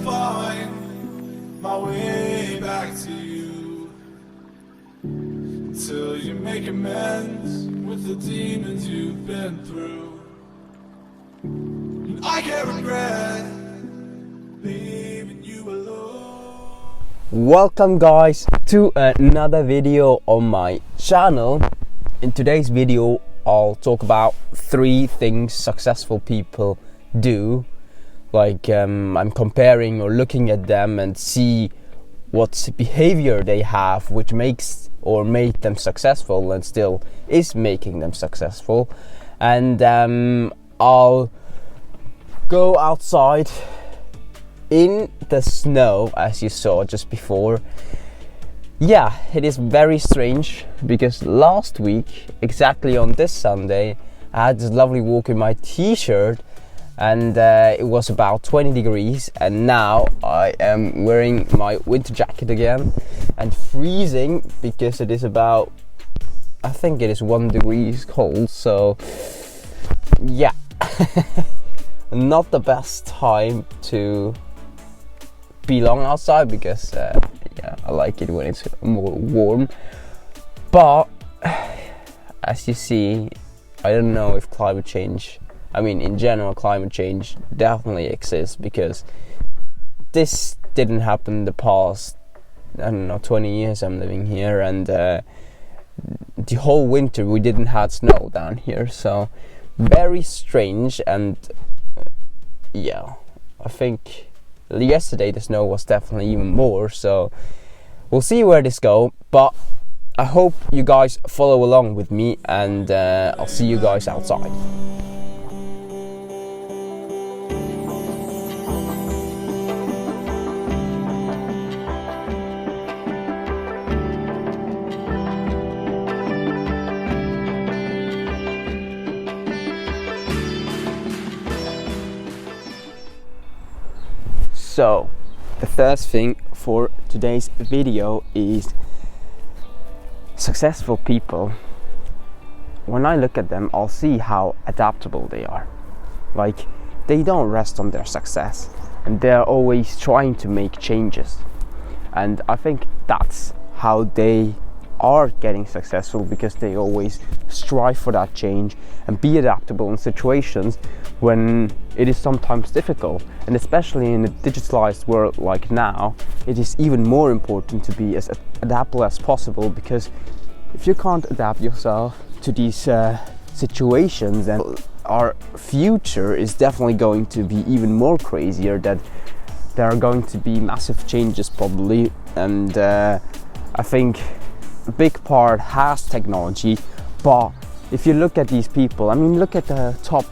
find my way back to you, till you make amends with the demons you've been through. And I can't regret leaving you alone. Welcome guys to another video on my channel. In today's video I'll talk about 3 things successful people do. Like I'm comparing or looking at them and see what behavior they have which makes or made them successful and still is making them successful. And I'll go outside in the snow, as you saw just before. Yeah, it is very strange because last week, exactly on this Sunday, I had this lovely walk in my t-shirt and it was about 20 degrees, and now I am wearing my winter jacket again and freezing because it is about, I think it is 1 degree cold, so yeah. Not the best time to be long outside because yeah, I like it when it's more warm. But as you see, I don't know if climate change, I mean in general climate change definitely exists, because this didn't happen in the past, I don't know, 20 years I'm living here, and the whole winter we didn't have snow down here, so very strange. And yeah, I think yesterday the snow was definitely even more, so we'll see where this goes. But I hope you guys follow along with me, and I'll see you guys outside. So, the first thing for today's video is successful people. When I look at them, I'll see how adaptable they are. Like, they don't rest on their success and they're always trying to make changes. And I think that's how they are getting successful, because they always strive for that change and be adaptable in situations when it is sometimes difficult. And especially in a digitalized world like now, it is even more important to be as adaptable as possible, because if you can't adapt yourself to these situations, then our future is definitely going to be even more crazier, that there are going to be massive changes probably. And I think a big part has technology. But if you look at these people, I mean, look at the top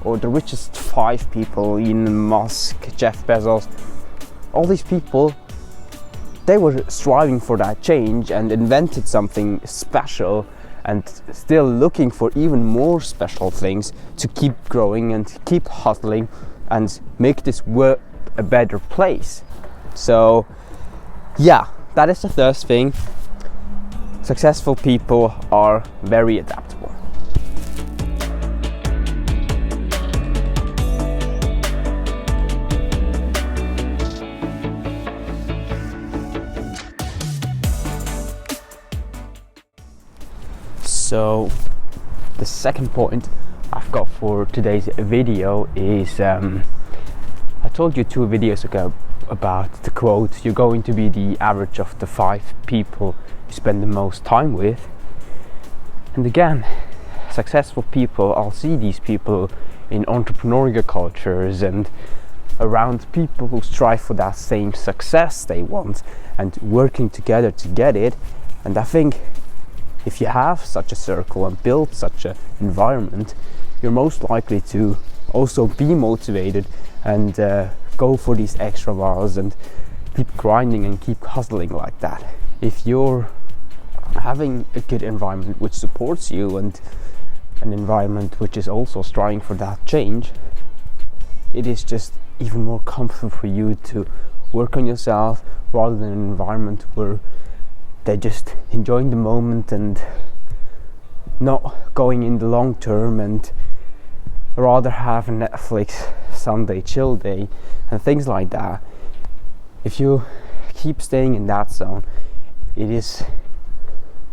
or the richest 5 people, Elon Musk, Jeff Bezos, all these people, they were striving for that change and invented something special, and still looking for even more special things to keep growing and keep hustling and make this world a better place. So yeah, that is the first thing. Successful people are very adaptable. So the second point I've got for today's video is, I told you 2 videos ago about the quote, you're going to be the average of the 5 people you spend the most time with. And again, successful people, I'll see these people in entrepreneurial cultures and around people who strive for that same success they want and working together to get it. And I think if you have such a circle and build such an environment, you're most likely to also be motivated and go for these extra miles and keep grinding and keep hustling like that. If you're having a good environment which supports you and an environment which is also striving for that change, it is just even more comfortable for you to work on yourself, rather than an environment where they're just enjoying the moment and not going in the long term, and rather have a Netflix Sunday chill day and things like that, if you keep staying in that zone, it is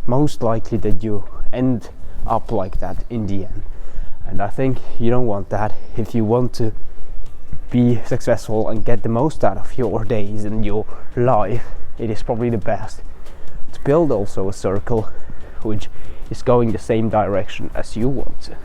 most likely that you end up like that in the end. And I think you don't want that. If you want to be successful and get the most out of your days and your life, it is probably the best to build also a circle which is going the same direction as you want to.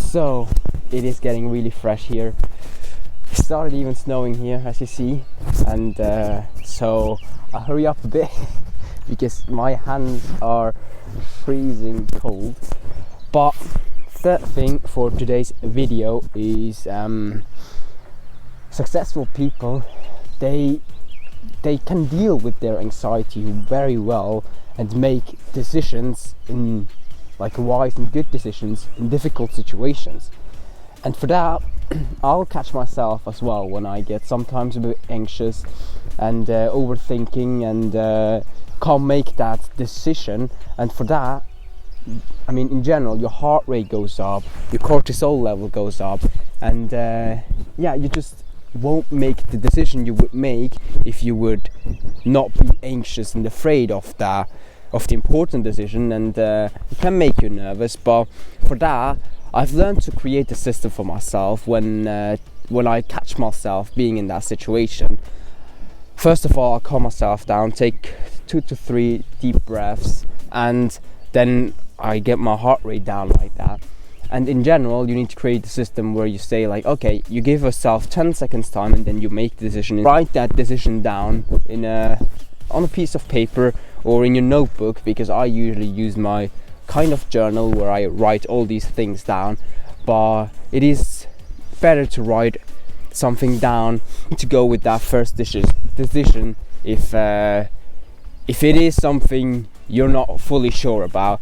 So it is getting really fresh here. It started even snowing here, as you see, and so I hurry up a bit because my hands are freezing cold. But third thing for today's video is successful people, they can deal with their anxiety very well and make decisions in like wise and good decisions in difficult situations. And for that, I'll catch myself as well when I get sometimes a bit anxious and overthinking and can't make that decision. And for that, I mean, in general, your heart rate goes up, your cortisol level goes up, and yeah, you just won't make the decision you would make if you would not be anxious and afraid of the important decision, and it can make you nervous. But for that, I've learned to create a system for myself when I catch myself being in that situation. First of all, I calm myself down, take 2 to 3 deep breaths, and then I get my heart rate down like that. And in general, you need to create a system where you say like, okay, you give yourself 10 seconds time and then you make the decision. Write that decision down on a piece of paper or in your notebook, because I usually use my kind of journal where I write all these things down. But it is better to write something down to go with that first decision if it is something you're not fully sure about.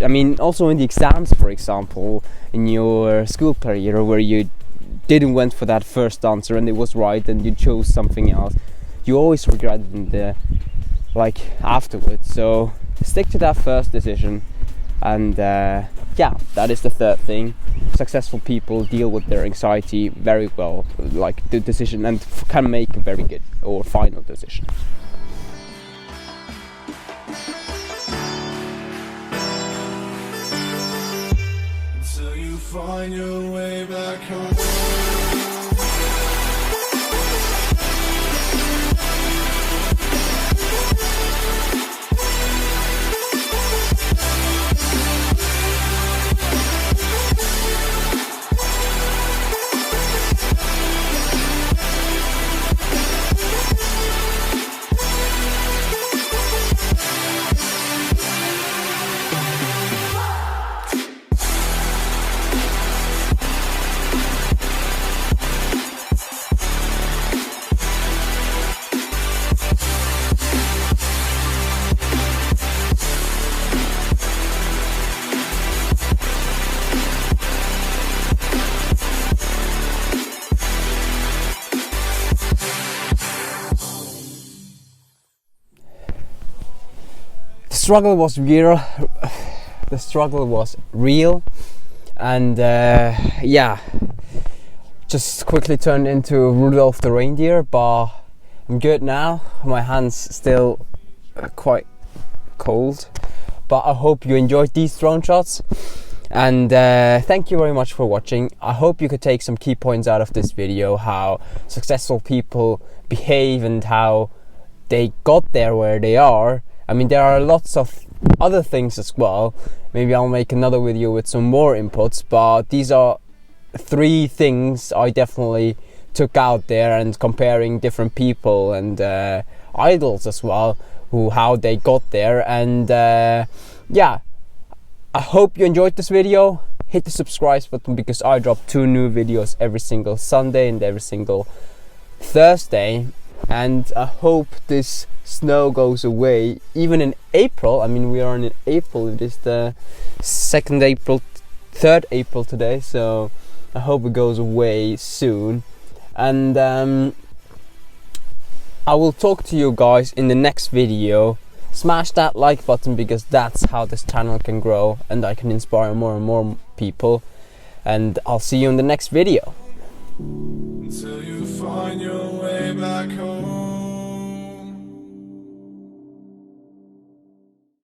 I mean, also in the exams, for example, in your school career where you didn't went for that first answer and it was right and you chose something else, you always regret it in the afterwards. So stick to that first decision. And yeah, that is the third thing. Successful people deal with their anxiety very well, like the decision, and can make a very good or final decision. Until you find your way back home. The struggle was real, and yeah, just quickly turned into Rudolph the reindeer, but I'm good now. My hands still quite cold, but I hope you enjoyed these drone shots, and thank you very much for watching. I hope you could take some key points out of this video, how successful people behave and how they got there where they are. I mean, there are lots of other things as well. Maybe I'll make another video with some more inputs, but these are 3 things I definitely took out there, and comparing different people and idols as well, how they got there. And yeah, I hope you enjoyed this video. Hit the subscribe button because I drop 2 new videos every single Sunday and every single Thursday. and I hope this snow goes away even in April. I mean, we are in April, it is the 2nd April, 3rd April today, so I hope it goes away soon. And I will talk to you guys in the next video. Smash that like button, because that's how this channel can grow and I can inspire more and more people. And I'll see you in the next video.